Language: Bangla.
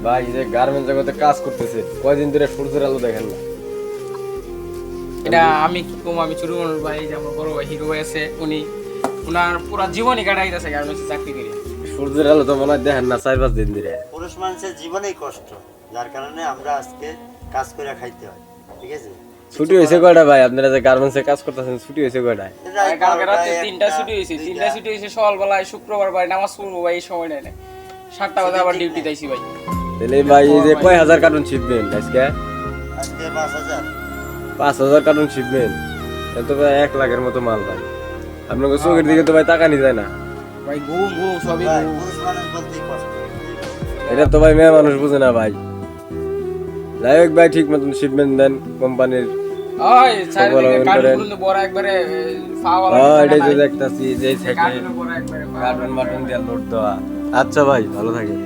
ভাই যে গার্মেন্টস জগতে কাজ করতেছে কয়দিন ধরে সূর্যের আলো দেখেন না। এটা আমি কি কম, আমি ছোট মানুষ ভাই, যে আমার বড় ভাই হিরো ভাই আছে, উনি উনার পুরা জীবনই কাটাইতেছে গার্মেন্টসে চাকরি করে। সূর্যের আলো তো মনে হয় দেখেন না 4-5 দিন ধরে। পুরুষ মানুষের জীবনেই কষ্ট, যার কারণে আমরা আজকে কাজ করে খাইতে হয়। ঠিক আছে, ছুটি হয়েছে কয়টা ভাই? আপনারা যে গার্মেন্টসে কাজ করতেছেন ছুটি হয়েছে কয়টা? কালকে রাতে 3টা ছুটি হয়েছে, 3টা ছুটি হয়েছে সকালবেলায়, শুক্রবার ভাই নামাজ পড়বো ভাই, এই সময় নেই না, 7টা বাজে আবার ডিউটি যাইছি ভাই। তাহলে ভাই এই যে কয় হাজার কার্টুন শিপবেন আজকে? আজকে 5,000। 5,000 কার্টুন শিপবেন, এত ভাই 1 লাখের মতো মাল ভাই। আপনাকে চোখের দিকে তো ভাই তাকানি যায় না। ভাই ঘুম ঘুম সবই ভাই, ঘুম। পুরুষ মানুষ বলতেই কষ্ট। এটা তো ভাই মেয়ে মানুষ বুঝে না ভাই। যাই হোক ভাই, ঠিক মতন শিপমেন্ট দেন কোম্পানির। ওই চারিদিকে কার্টুন বড় একবারে ফাওয়ালা এটাই তো দেখতাছি যে কার্টুন বড় একবারে কার্টুন মাটুন দিয়ে লোড দেওয়া। আচ্ছা ভাই, ভালো থাকেন।